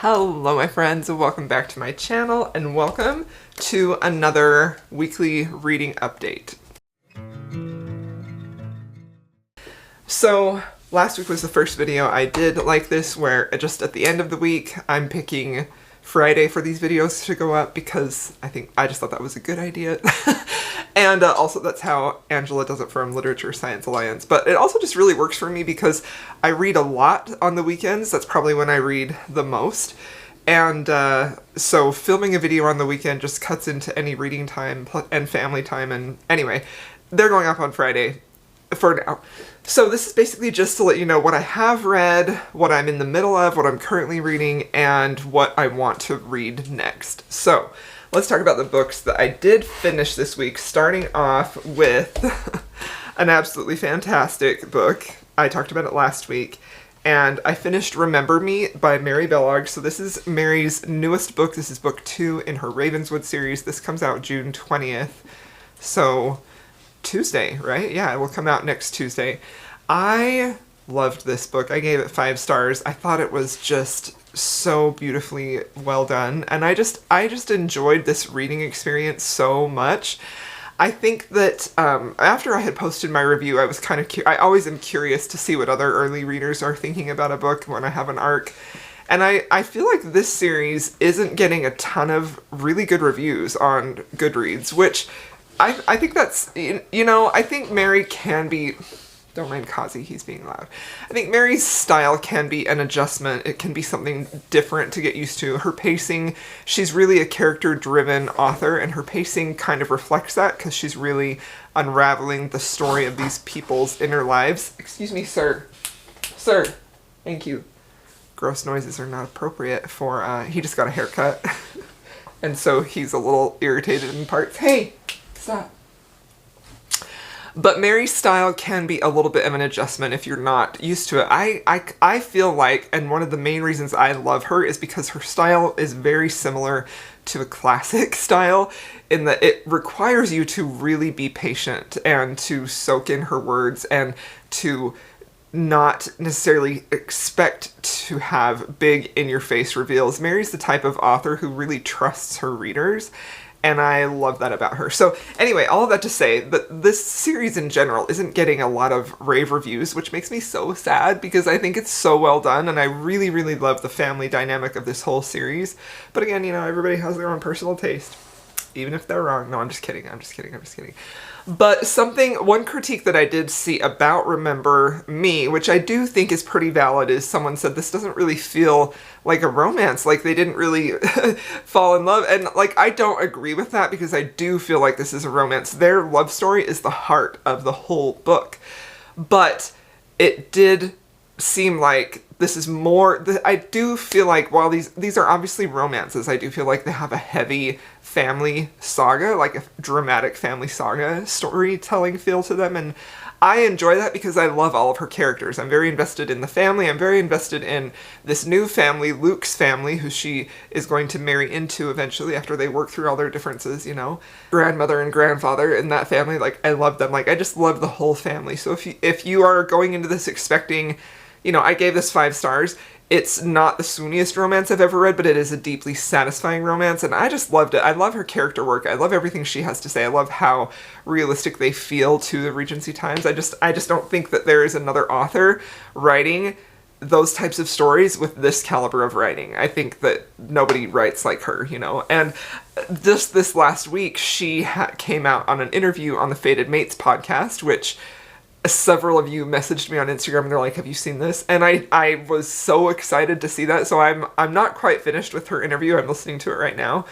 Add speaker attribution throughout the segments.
Speaker 1: Hello my friends, and welcome back to my channel, and welcome to another weekly reading update. So last week was the first video I did like this, where just at the end of the week I'm picking Friday for these videos to go up because I just thought that was a good idea. And also that's how Angela does it from Literature Science Alliance. But it also just really works for me because I read a lot on the weekends. That's probably when I read the most. And so filming a video on the weekend just cuts into any reading time and family time. And anyway, they're going up on Friday for now. So this is basically just to let you know what I have read, what I'm in the middle of, what I'm currently reading, and what I want to read next. So let's talk about the books that I did finish this week, starting off with an absolutely fantastic book. I talked about it last week, and I finished Remember Me by Mary Bellog. So this is Mary's newest book. This is book 2 in her Ravenswood series. This comes out June 20th. So Tuesday, right? Yeah, it will come out next Tuesday. I loved this book. I gave it 5 stars. I thought it was just so beautifully well done, and I just enjoyed this reading experience so much. I think that after I had posted my review, I was kind of I always am curious to see what other early readers are thinking about a book when I have an arc. And I feel like this series isn't getting a ton of really good reviews on Goodreads, which I think that's, I think Mary can be, don't mind Kazi, he's being loud. I think Mary's style can be an adjustment. It can be something different to get used to. Her pacing, she's really a character-driven author, and her pacing kind of reflects that because she's really unraveling the story of these people's inner lives. Excuse me, sir. Sir. Thank you. Gross noises are not appropriate for, he just got a haircut. And so he's a little irritated in parts. Hey! Stop. But Mary's style can be a little bit of an adjustment if you're not used to it. I feel like, and one of the main reasons I love her is because her style is very similar to a classic style, in that it requires you to really be patient and to soak in her words and to not necessarily expect to have big in-your-face reveals. Mary's the type of author who really trusts her readers, and I love that about her. So anyway, all of that to say that this series in general isn't getting a lot of rave reviews, which makes me so sad because I think it's so well done, and I really, really love the family dynamic of this whole series. But again, everybody has their own personal taste, even if they're wrong. No, I'm just kidding. I'm just kidding. But one critique that I did see about Remember Me, which I do think is pretty valid, is someone said this doesn't really feel like a romance, like they didn't really fall in love. And I don't agree with that, because I do feel like this is a romance. Their love story is the heart of the whole book. But it did seem like this is more, I do feel like while these are obviously romances, I do feel like they have a heavy family saga, like a dramatic family saga storytelling feel to them, and I enjoy that because I love all of her characters. I'm very invested in the family. I'm very invested in this new family, Luke's family, who she is going to marry into eventually after they work through all their differences, grandmother and grandfather in that family. I love them. I just love the whole family. So if you are going into this expecting, I gave this 5 stars. It's not the swooniest romance I've ever read, but it is a deeply satisfying romance, and I just loved it. I love her character work. I love everything she has to say. I love how realistic they feel to the Regency times. I just don't think that there is another author writing those types of stories with this caliber of writing. I think that nobody writes like her, And just this last week, she came out on an interview on the Fated Mates podcast, which several of you messaged me on Instagram and they're like, have you seen this? And I was so excited to see that. So I'm not quite finished with her interview. I'm listening to it right now,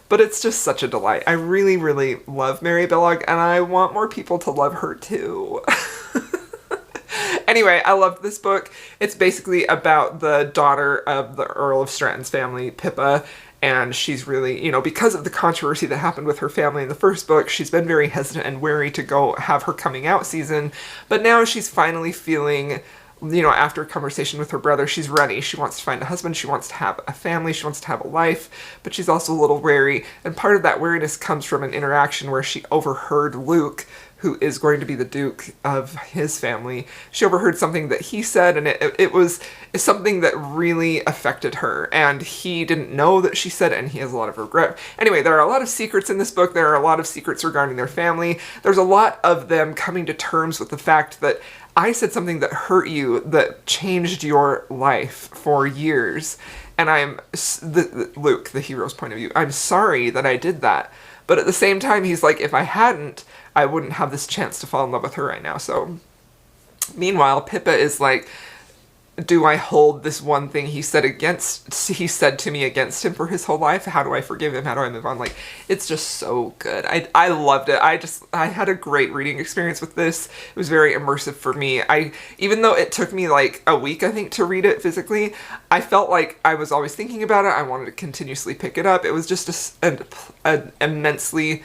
Speaker 1: but it's just such a delight. I really, really love Mary Bellog, and I want more people to love her too. Anyway, I love this book. It's basically about the daughter of the Earl of Stratton's family, Pippa, and she's really, because of the controversy that happened with her family in the first book, she's been very hesitant and wary to go have her coming out season. But now she's finally feeling after a conversation with her brother, she's ready. She wants to find a husband. She wants to have a family. She wants to have a life, but she's also a little wary. And part of that wariness comes from an interaction where she overheard Luke, who is going to be the Duke of his family. She overheard something that he said, and it's something that really affected her. And he didn't know that she said it, and he has a lot of regret. Anyway, there are a lot of secrets in this book. There are a lot of secrets regarding their family. There's a lot of them coming to terms with the fact that I said something that hurt you, that changed your life for years. And Luke, the hero's point of view, I'm sorry that I did that. But at the same time, he's like, if I hadn't, I wouldn't have this chance to fall in love with her right now. So, meanwhile, Pippa is like, do I hold this one thing he said to me against him for his whole life? How do I forgive him? How do I move on? Like, it's just so good. I loved it. I had a great reading experience with this. It was very immersive for me. Even though it took me like a week, I think, to read it physically, I felt like I was always thinking about it. I wanted to continuously pick it up. It was just an immensely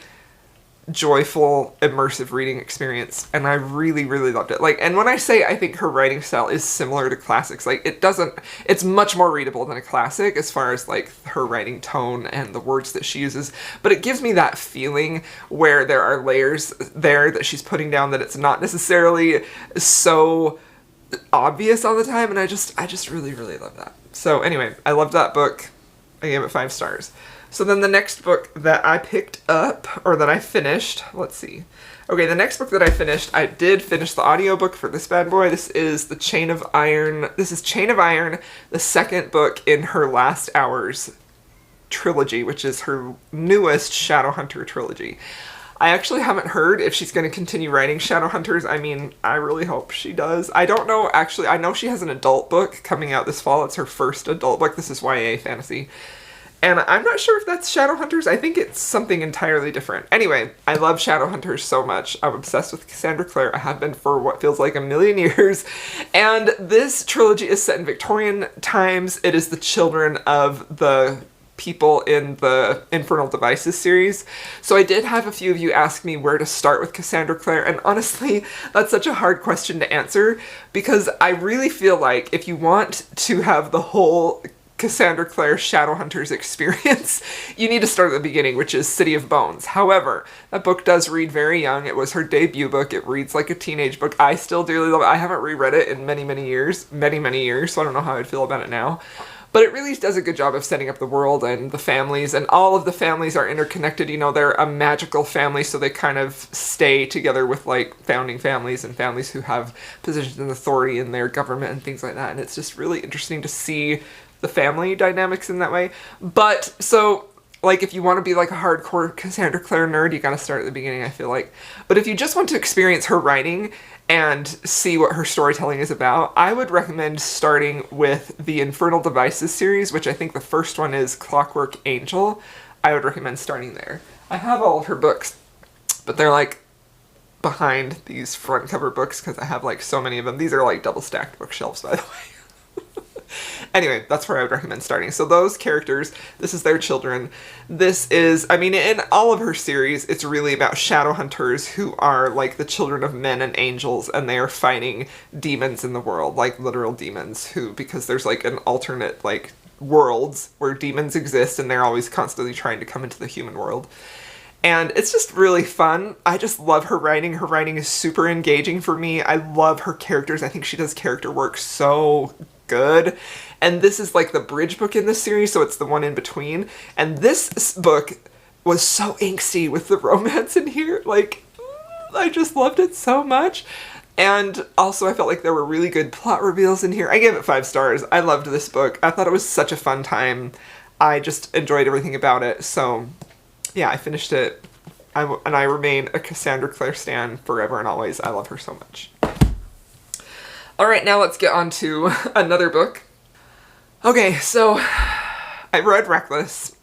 Speaker 1: joyful, immersive reading experience, and I really, really loved it. Like, and when I say I think her writing style is similar to classics, like, it's much more readable than a classic as far as like her writing tone and the words that she uses, but it gives me that feeling where there are layers there that she's putting down, that it's not necessarily so obvious all the time, and I just really, really love that. So anyway, I loved that book. I gave it 5 stars. So then the next book that I picked up, or that I finished, let's see. Okay, the next book that I finished, I did finish the audiobook for this bad boy. This is Chain of Iron, the second book in her Last Hours trilogy, which is her newest Shadowhunter trilogy. I actually haven't heard if she's going to continue writing Shadowhunters. I mean, I really hope she does. I don't know, actually. I know she has an adult book coming out this fall. It's her first adult book. This is YA fantasy. And I'm not sure if that's Shadowhunters. I think it's something entirely different. Anyway, I love Shadowhunters so much. I'm obsessed with Cassandra Clare. I have been for what feels like a million years. And this trilogy is set in Victorian times. It is the children of the people in the Infernal Devices series. So I did have a few of you ask me where to start with Cassandra Clare, and honestly, that's such a hard question to answer, because I really feel like if you want to have the whole Cassandra Clare Shadowhunters experience, you need to start at the beginning, which is City of Bones. However, that book does read very young. It was her debut book. It reads like a teenage book. I still dearly love it. I haven't reread it in many, many years, so I don't know how I'd feel about it now. But it really does a good job of setting up the world and the families, and all of the families are interconnected. You know, they're a magical family, so they kind of stay together with, like, founding families and families who have positions of authority in their government and things like that. And it's just really interesting to see the family dynamics in that way. But, so, like, if you want to be, like, a hardcore Cassandra Clare nerd, you gotta start at the beginning, I feel like. But if you just want to experience her writing and see what her storytelling is about, I would recommend starting with the Infernal Devices series, which I think the first one is Clockwork Angel. I would recommend starting there. I have all of her books, but they're, like, behind these front cover books because I have, like, so many of them. These are, like, double stacked bookshelves, by the way. Anyway, that's where I would recommend starting. So those characters, this is their children. This is, I mean, in all of her series, it's really about Shadowhunters who are like the children of men and angels, and they are fighting demons in the world, like literal demons, because there's like an alternate, like, worlds where demons exist, and they're always constantly trying to come into the human world. And it's just really fun. I just love her writing. Her writing is super engaging for me. I love her characters. I think she does character work so good. And this is like the bridge book in this series, so it's the one in between. And this book was so angsty with the romance in here. Like, I just loved it so much. And also I felt like there were really good plot reveals in here. I gave it 5 stars. I loved this book. I thought it was such a fun time. I just enjoyed everything about it. So yeah, I finished it. And I remain a Cassandra Clare stan forever and always. I love her so much. Alright, now let's get on to another book. Okay, so I read Reckless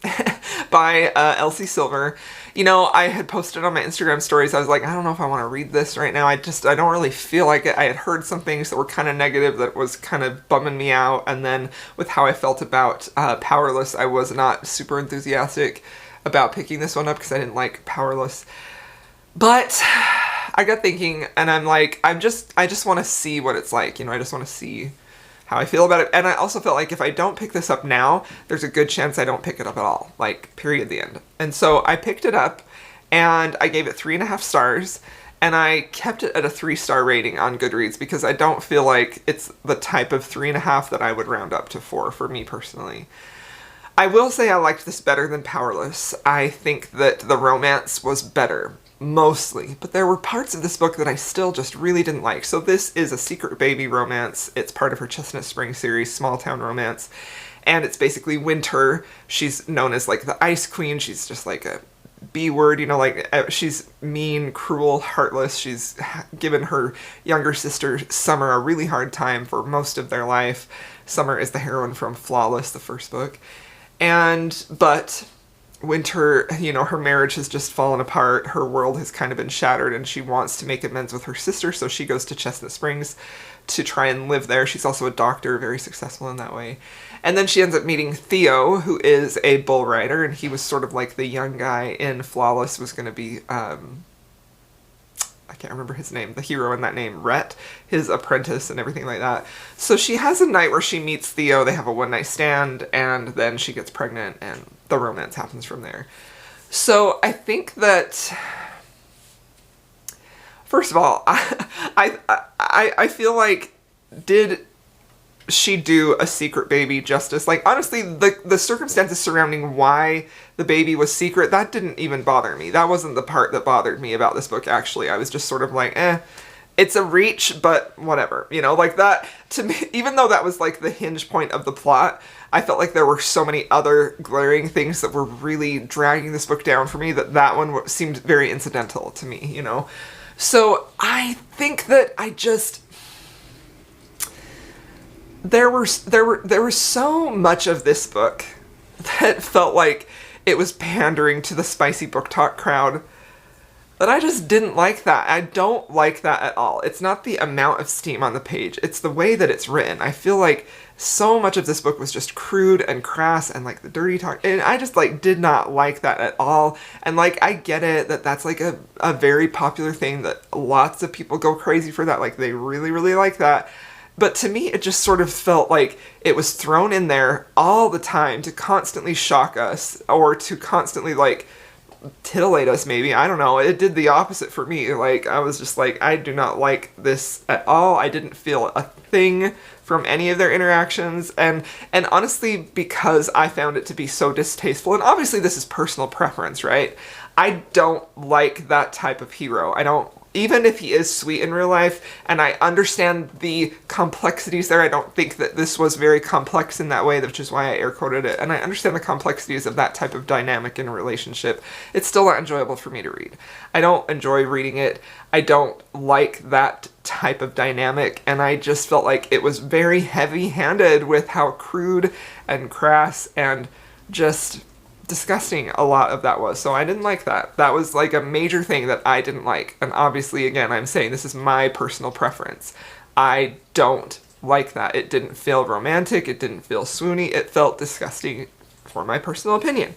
Speaker 1: by Elsie Silver. You know, I had posted on my Instagram stories, I was like, I don't know if I want to read this right now. I don't really feel like it. I had heard some things that were kind of negative that was kind of bumming me out, and then with how I felt about Powerless, I was not super enthusiastic about picking this one up because I didn't like Powerless. But I got thinking, and I'm like, I just want to see what it's like, I just want to see how I feel about it. And I also felt like if I don't pick this up now, there's a good chance I don't pick it up at all, like, period, the end. And so I picked it up, and I gave it 3.5 stars, and I kept it at a 3-star rating on Goodreads because I don't feel like it's the type of 3.5 that I would round up to 4 for me personally. I will say I liked this better than Powerless. I think that the romance was better, mostly, but there were parts of this book that I still just really didn't like. So this is a secret baby romance. It's part of her Chestnut Spring series, small town romance, and it's basically Winter. She's known as like the Ice Queen. She's just like a B word, like she's mean, cruel, heartless. She's given her younger sister Summer a really hard time for most of their life. Summer is the heroine from Flawless, the first book. But Winter, her marriage has just fallen apart. Her world has kind of been shattered, and she wants to make amends with her sister, so she goes to Chestnut Springs to try and live there. She's also a doctor, very successful in that way. And then she ends up meeting Theo, who is a bull rider, and he was sort of like the young guy in Flawless, was going to be, I can't remember his name, the hero in that name, Rhett, his apprentice and everything like that. So she has a night where she meets Theo, they have a one-night stand, and then she gets pregnant, and the romance happens from there. So I think that, first of all, I feel like, did she do a secret baby justice? Like, honestly, the circumstances surrounding why the baby was secret, that didn't even bother me. That wasn't the part that bothered me about this book, actually. I was just sort of like, it's a reach, but whatever. Like that, to me, even though that was like the hinge point of the plot, I felt like there were so many other glaring things that were really dragging this book down for me that one seemed very incidental to me, So I think that there was so much of this book that felt like it was pandering to the spicy book talk crowd that I just didn't like that. I don't like that at all. It's not the amount of steam on the page, it's the way that it's written. I feel like so much of this book was just crude and crass and like the dirty talk, and I just like did not like that at all. And like, I get it that that's like a very popular thing, that lots of people go crazy for that, like they really, really like that. But to me, it just sort of felt like it was thrown in there all the time to constantly shock us, or to constantly, like, titillate us, maybe. I don't know. It did the opposite for me. Like, I was just like, I do not like this at all. I didn't feel a thing from any of their interactions. And honestly, because I found it to be so distasteful, and obviously this is personal preference, right? I don't like that type of hero. I don't, even if he is sweet in real life, and I understand the complexities there, I don't think that this was very complex in that way, which is why I air quoted it, and I understand the complexities of that type of dynamic in a relationship. It's still not enjoyable for me to read. I don't enjoy reading it. I don't like that type of dynamic, and I just felt like it was very heavy-handed with how crude and crass and just disgusting a lot of that was. So I didn't like that. That was like a major thing that I didn't like. And obviously, again, I'm saying this is my personal preference. I don't like that. It didn't feel romantic. It didn't feel swoony. It felt disgusting, for my personal opinion.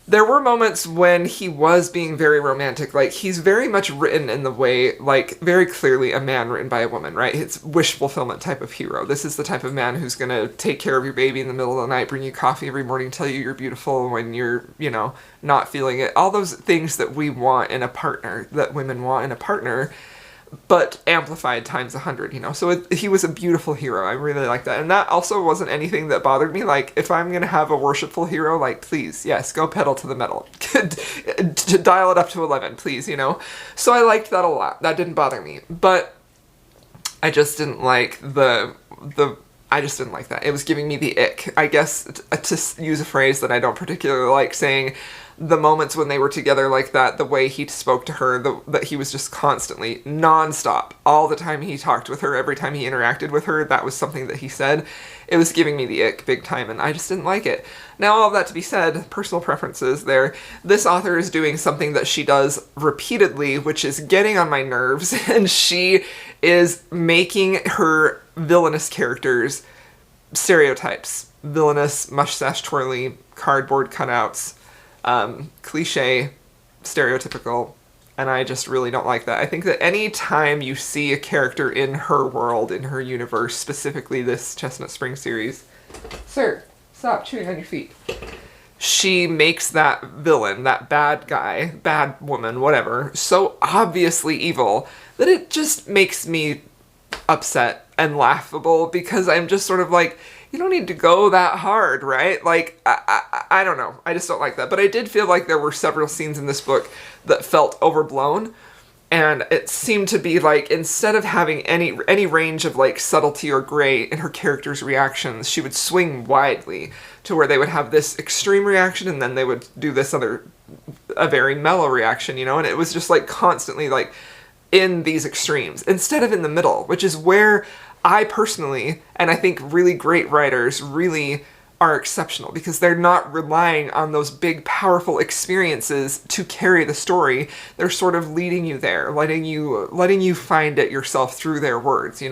Speaker 1: There were moments when he was being very romantic. Like, he's very much written in the way, like, very clearly a man written by a woman, right? It's wish fulfillment type of hero. This is the type of man who's gonna take care of your baby in the middle of the night, bring you coffee every morning, tell you you're beautiful when you're, not feeling it. All those things that we want in a partner, that women want in a partner, but amplified times 100, So he was a beautiful hero. I really like that. And that also wasn't anything that bothered me. Like, if I'm going to have a worshipful hero, like, please, yes, go pedal to the metal. To dial it up to 11, please, So I liked that a lot. That didn't bother me. But I just didn't like I just didn't like that. It was giving me the ick. I guess, to use a phrase that I don't particularly like, saying the moments when they were together like that, the way he spoke to her, that he was just constantly, non-stop, all the time he talked with her, every time he interacted with her, that was something that he said. It was giving me the ick big time, and I just didn't like it. Now, all of that to be said, personal preferences there. This author is doing something that she does repeatedly, which is getting on my nerves, and she is making her villainous characters stereotypes. Villainous, mustache twirly, cardboard cutouts, cliche, stereotypical, And I just really don't like that. I think that any time you see a character in her world, in her universe, specifically this Chestnut Spring series, sir, stop chewing on your feet. She makes that villain, that bad guy, bad woman, whatever, so obviously evil that it just makes me upset and laughable, because I'm just sort of like, you don't need to go that hard, right? Like, I don't know. I just don't like that. But I did feel like there were several scenes in this book that felt overblown. And it seemed to be like, instead of having any range of like subtlety or gray in her character's reactions, she would swing widely to where they would have this extreme reaction and then they would do this a very mellow reaction, and it was just like constantly like in these extremes instead of in the middle, which is where I personally, and I think really great writers really are exceptional, because they're not relying on those big, powerful experiences to carry the story. They're sort of leading you there, letting you find it yourself through their words,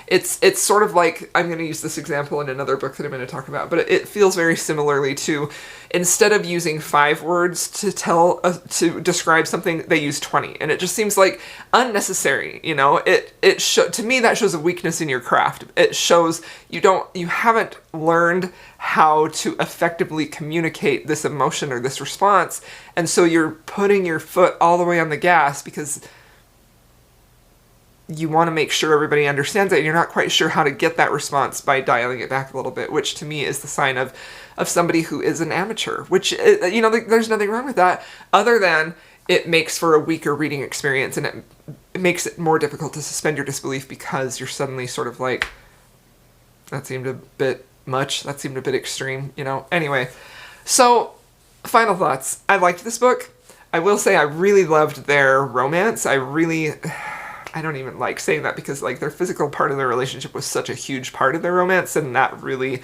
Speaker 1: It's sort of like, I'm going to use this example in another book that I'm going to talk about, but it feels very similarly to, instead of using 5 words to describe something, they use 20, and it just seems like unnecessary, to me that shows a weakness in your craft. It shows you haven't learned how to effectively communicate this emotion or this response, and so you're putting your foot all the way on the gas because you want to make sure everybody understands it, and you're not quite sure how to get that response by dialing it back a little bit, which to me is the sign of somebody who is an amateur, which, there's nothing wrong with that, other than it makes for a weaker reading experience, and it makes it more difficult to suspend your disbelief, because you're suddenly sort of like, that seemed a bit much, that seemed a bit extreme, Anyway, so, final thoughts. I liked this book. I will say I really loved their romance. I don't even like saying that, because like their physical part of their relationship was such a huge part of their romance, and that really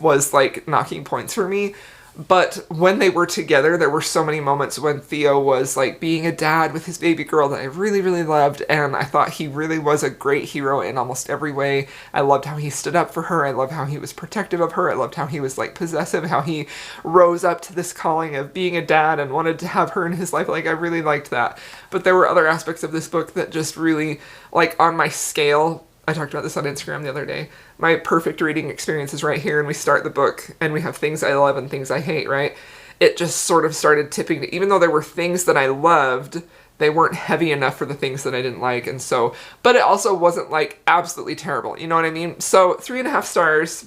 Speaker 1: was like knocking points for me. But when they were together, there were so many moments when Theo was like being a dad with his baby girl that I really, really loved, and I thought he really was a great hero in almost every way. I loved how he stood up for her. I loved how he was protective of her. I loved how he was like possessive, how he rose up to this calling of being a dad and wanted to have her in his life. Like, I really liked that. But there were other aspects of this book that just really, like, on my scale, I talked about this on Instagram the other day, my perfect reading experience is right here, and we start the book, and we have things I love and things I hate, right? It just sort of started tipping, even though there were things that I loved, they weren't heavy enough for the things that I didn't like, and so, but it also wasn't, like, absolutely terrible, you know what I mean? So, 3.5 stars,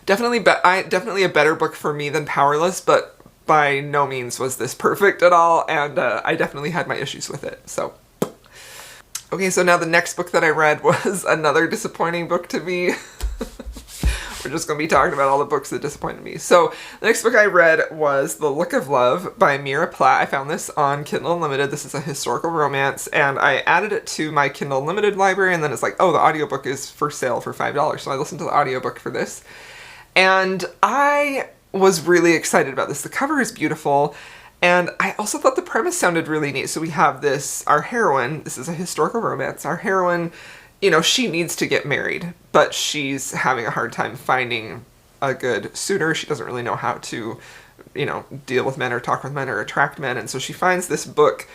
Speaker 1: definitely a better book for me than Powerless, but by no means was this perfect at all, and I definitely had my issues with it, so. Okay, so now the next book that I read was another disappointing book to me. We're just going to be talking about all the books that disappointed me. So the next book I read was The Look of Love by Mira Platt. I found this on Kindle Unlimited. This is a historical romance, and I added it to my Kindle Unlimited library, and then it's like, oh, the audiobook is for sale for $5. So I listened to the audiobook for this, and I was really excited about this. The cover is beautiful. And I also thought the premise sounded really neat. So we have our heroine, this is a historical romance, our heroine, she needs to get married, but she's having a hard time finding a good suitor. She doesn't really know how to, deal with men or talk with men or attract men. And so she finds this book,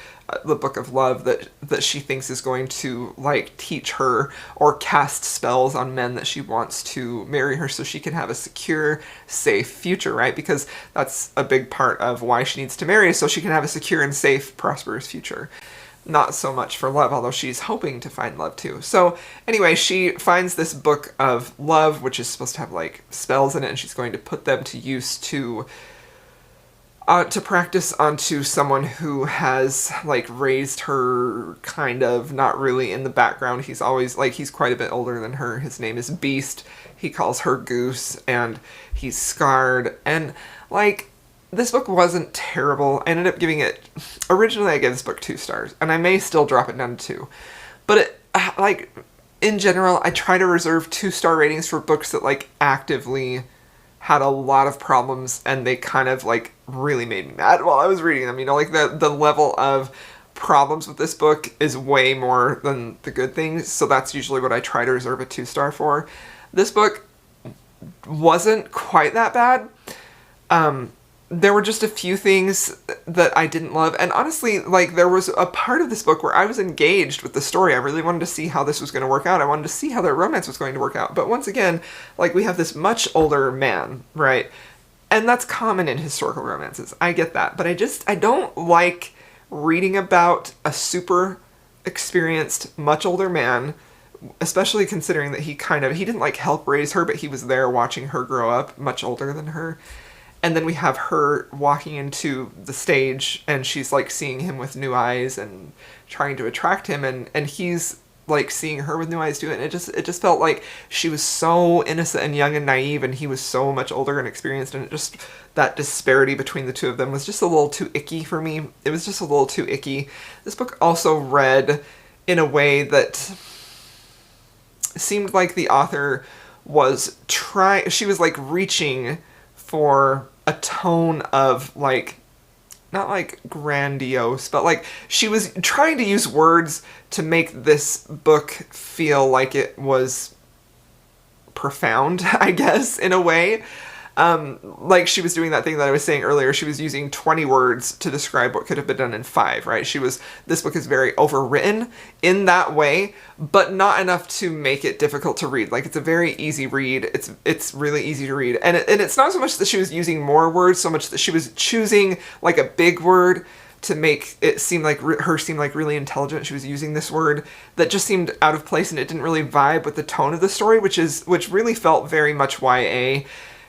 Speaker 1: the Book of Love, that she thinks is going to, like, teach her or cast spells on men that she wants to marry her so she can have a secure, safe future, right? Because that's a big part of why she needs to marry, so she can have a secure and safe, prosperous future. Not so much for love, although she's hoping to find love too. So anyway, she finds this Book of Love, which is supposed to have, like, spells in it, and she's going to put them to use to practice onto someone who has, like, raised her kind of, not really in the background. He's always, like, he's quite a bit older than her. His name is Beast. He calls her Goose, and he's scarred. And, like, this book wasn't terrible. I ended up giving it, originally I gave this book 2 stars, and I may still drop it down to 2. But, it, in general, I try to reserve 2-star ratings for books that, like, actively had a lot of problems, and they kind of, like, really made me mad while I was reading them. Like, the level of problems with this book is way more than the good things, so that's usually what I try to reserve a 2-star for. This book wasn't quite that bad. there were just a few things that I didn't love. And honestly, like, there was a part of this book where I was engaged with the story. I really wanted to see how this was going to work out. I wanted to see how their romance was going to work out. But once again, like, we have this much older man, right? And that's common in historical romances. I get that. But I don't like reading about a super experienced, much older man, especially considering that he didn't like help raise her, but he was there watching her grow up, much older than her. And then we have her walking into the stage and she's like seeing him with new eyes and trying to attract him, and he's like seeing her with new eyes too. And it just felt like she was so innocent and young and naive, and he was so much older and experienced, and that disparity between the two of them was just a little too icky for me. It was just a little too icky. This book also read in a way that seemed like the author was she was like reaching for a tone of like, not like grandiose, but like she was trying to use words to make this book feel like it was profound, I guess, in a way. Like she was doing that thing that I was saying earlier. She was using 20 words to describe what could have been done in 5, right? This book is very overwritten in that way, but not enough to make it difficult to read. Like, it's a very easy read. It's really easy to read. And it's not so much that she was using more words, so much that she was choosing like a big word to make it seem like her seem like really intelligent. She was using this word that just seemed out of place, and it didn't really vibe with the tone of the story, which really felt very much YA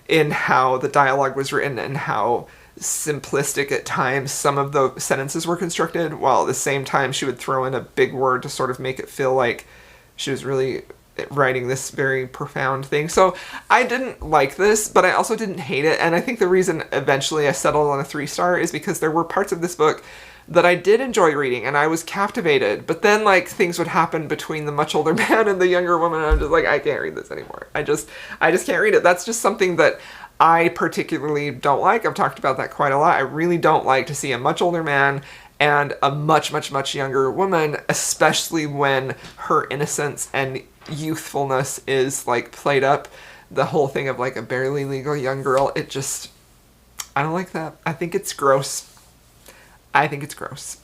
Speaker 1: in how the dialogue was written and how simplistic at times some of the sentences were constructed, while at the same time she would throw in a big word to sort of make it feel like she was really writing this very profound thing. So I didn't like this, but I also didn't hate it. And I think the reason eventually I settled on a 3-star is because there were parts of this book that I did enjoy reading and I was captivated, but then like things would happen between the much older man and the younger woman, and I'm just like, I can't read this anymore. I just can't read it. That's just something that I particularly don't like. I've talked about that quite a lot. I really don't like to see a much older man and a much, much, much younger woman, especially when her innocence and youthfulness is like played up. The whole thing of like a barely legal young girl, I don't like that. I think it's gross.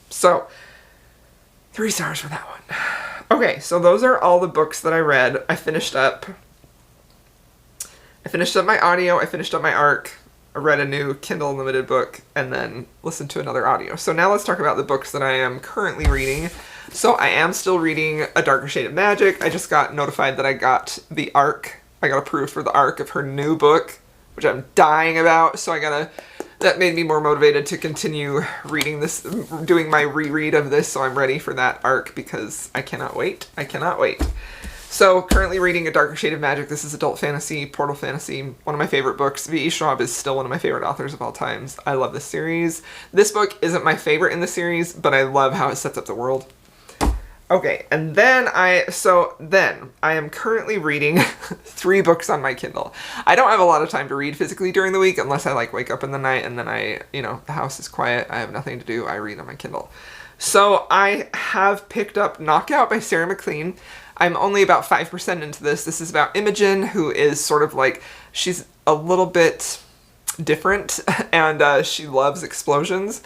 Speaker 1: So 3 stars for that one. Okay, so those are all the books that I read. I finished up my audio, I finished up my ARC, I read a new Kindle Unlimited book, and then listened to another audio. So now let's talk about the books that I am currently reading. So I am still reading A Darker Shade of Magic. I just got notified that I got the ARC. I got approved for the ARC of her new book, which I'm dying about, so that made me more motivated to continue reading this, doing my reread of this, so I'm ready for that ARC because I cannot wait. So, currently reading A Darker Shade of Magic. This is adult fantasy, portal fantasy, one of my favorite books. V.E. Schwab is still one of my favorite authors of all times. I love this series. This book isn't my favorite in the series, but I love how it sets up the world. Okay, and then I am currently reading 3 books on my Kindle. I don't have a lot of time to read physically during the week unless I like wake up in the night and then the house is quiet, I have nothing to do, I read on my Kindle. So I have picked up Knockout by Sarah McLean. I'm only about 5% into this. This is about Imogen, who is sort of like, she's a little bit different and she loves explosions.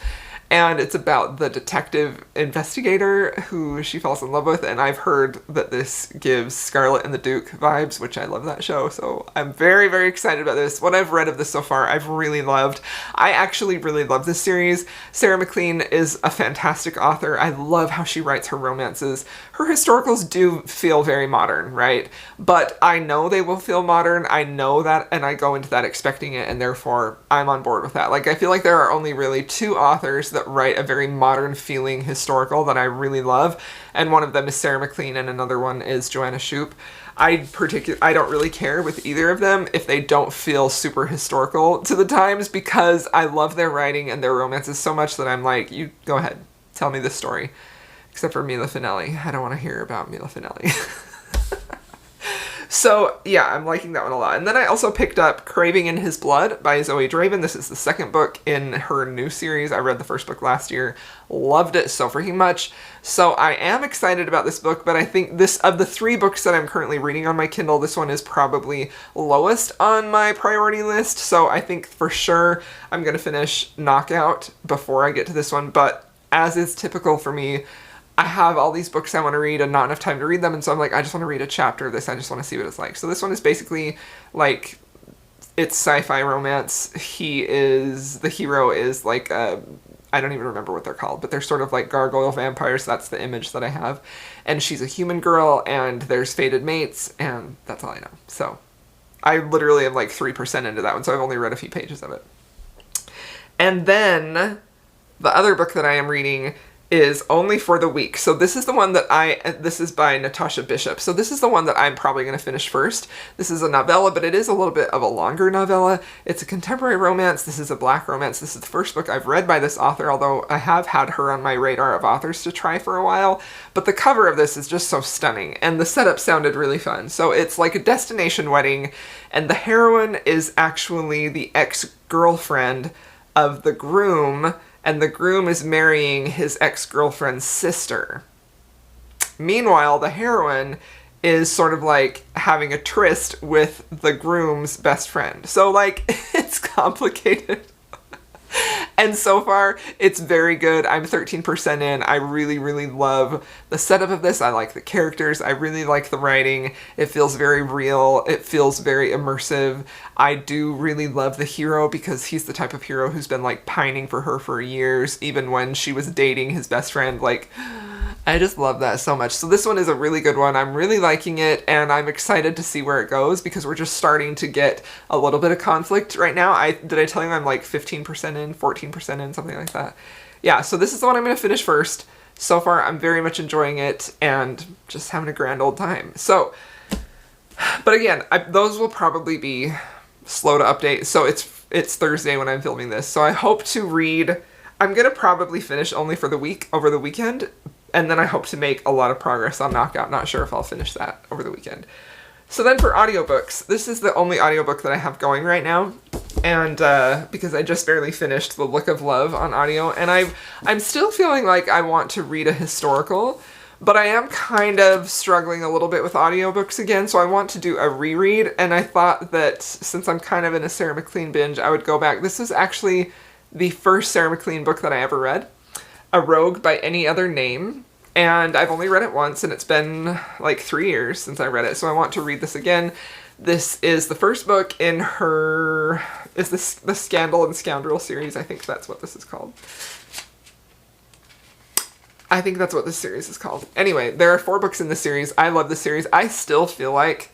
Speaker 1: And it's about the detective investigator who she falls in love with, and I've heard that this gives Scarlet and the Duke vibes, which I love that show, so I'm very, very excited about this. What I've read of this so far, I've really loved. I actually really love this series. Sarah McLean is a fantastic author. I love how she writes her romances. Her historicals do feel very modern, right? But I know they will feel modern. I know that, and I go into that expecting it, and therefore I'm on board with that. Like, I feel like there are only really 2 authors that write a very modern feeling historical that I really love, and one of them is Sarah McLean and another one is Joanna Shupe. I don't really care with either of them if they don't feel super historical to the times, because I love their writing and their romances so much that I'm like, you go ahead, tell me this story. Except for Mila Finelli. I don't want to hear about Mila Finelli. So yeah, I'm liking that one a lot. And then I also picked up Craving in His Blood by Zoe Draven. This is the second book in her new series. I read the first book last year. Loved it so freaking much. So I am excited about this book, but I think this, of the 3 books that I'm currently reading on my Kindle, this one is probably lowest on my priority list. So I think for sure I'm going to finish Knockout before I get to this one. But as is typical for me, I have all these books I want to read and not enough time to read them, and so I'm like, I just want to read a chapter of this, I just want to see what it's like. So this one is basically, like, it's sci-fi romance. The hero is like, I don't even remember what they're called, but they're sort of like gargoyle vampires, that's the image that I have. And she's a human girl, and there's fated mates, and that's all I know. So, I literally am like 3% into that one, so I've only read a few pages of it. And then, the other book that I am reading is Only for the Weak. So this is the one that this is by Natasha Bishop. So this is the one that I'm probably going to finish first. This is a novella, but it is a little bit of a longer novella. It's a contemporary romance. This is a black romance. This is the first book I've read by this author, although I have had her on my radar of authors to try for a while. But the cover of this is just so stunning, and the setup sounded really fun. So it's like a destination wedding, and the heroine is actually the ex-girlfriend of the groom, and the groom is marrying his ex-girlfriend's sister. Meanwhile, the heroine is sort of like having a tryst with the groom's best friend. So, like, it's complicated. And so far, it's very good. I'm 13% in. I really, really love the setup of this. I like the characters. I really like the writing. It feels very real. It feels very immersive. I do really love the hero because he's the type of hero who's been, like, pining for her for years, even when she was dating his best friend. Like, I just love that so much. So this one is a really good one. I'm really liking it, and I'm excited to see where it goes because we're just starting to get a little bit of conflict right now. Did I tell you I'm like 15% in, 14% in, something like that? Yeah, so this is the one I'm going to finish first. So far, I'm very much enjoying it and just having a grand old time. So, but again, those will probably be slow to update. So it's Thursday when I'm filming this. So I hope to read, I'm going to probably finish Only for the Week over the weekend. And then I hope to make a lot of progress on Knockout. Not sure if I'll finish that over the weekend. So then for audiobooks, this is the only audiobook that I have going right now. And because I just barely finished The Look of Love on audio. And I'm still feeling like I want to read a historical. But I am kind of struggling a little bit with audiobooks again. So I want to do a reread. And I thought that since I'm kind of in a Sarah McLean binge, I would go back. This is actually the first Sarah McLean book that I ever read. A Rogue by Any Other Name, and I've only read it once, and it's been like 3 years since I read it, so I want to read this again. This is the first book in the Scandal and Scoundrel series. I think that's what this is called. I think that's what this series is called. Anyway, there are 4 books in this series. I love this series. I still feel like,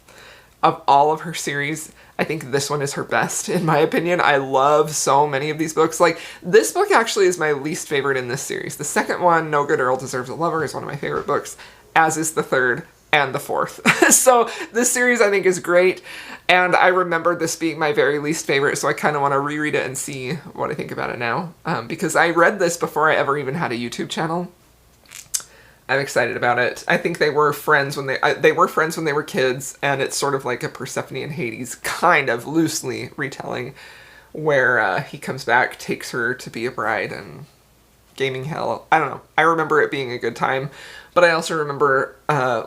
Speaker 1: of all of her series, I think this one is her best, in my opinion. I love so many of these books. Like, this book actually is my least favorite in this series. The second one, No Good Earl Deserves a Lover, is one of my favorite books, as is the third and the fourth. So this series I think is great, and I remember this being my very least favorite, so I kind of want to reread it and see what I think about it now. Because I read this before I ever even had a YouTube channel. I'm excited about it. I think they were friends when they were kids, and it's sort of like a Persephone and Hades kind of loosely retelling, where he comes back, takes her to be a bride, and gaming hell. I don't know. I remember it being a good time, but I also remember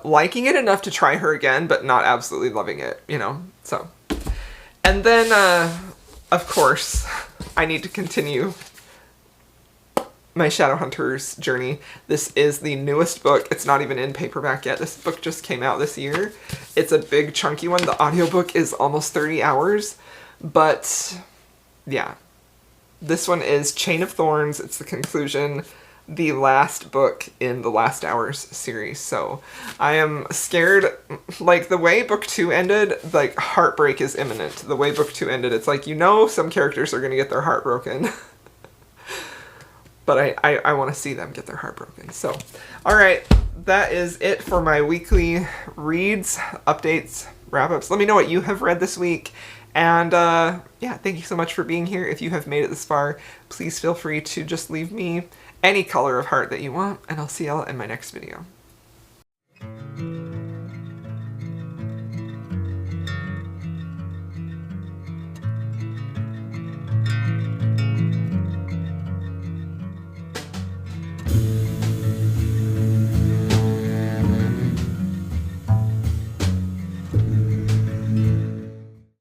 Speaker 1: liking it enough to try her again, but not absolutely loving it, you know? So, and then, of course, I need to continue my Shadowhunters journey. This is the newest book. It's not even in paperback yet. This book just came out this year. It's a big chunky one. The audiobook is almost 30 hours, but yeah. This one is Chain of Thorns. It's the conclusion, the last book in the Last Hours series. So I am scared. Like, the way book 2 ended, like, heartbreak is imminent. The way book 2 ended, it's like, you know, some characters are going to get their heart broken. But I want to see them get their heart broken. So, alright, that is it for my weekly reads, updates, wrap-ups. Let me know what you have read this week. And, yeah, thank you so much for being here. If you have made it this far, please feel free to just leave me any color of heart that you want. And I'll see y'all in my next video.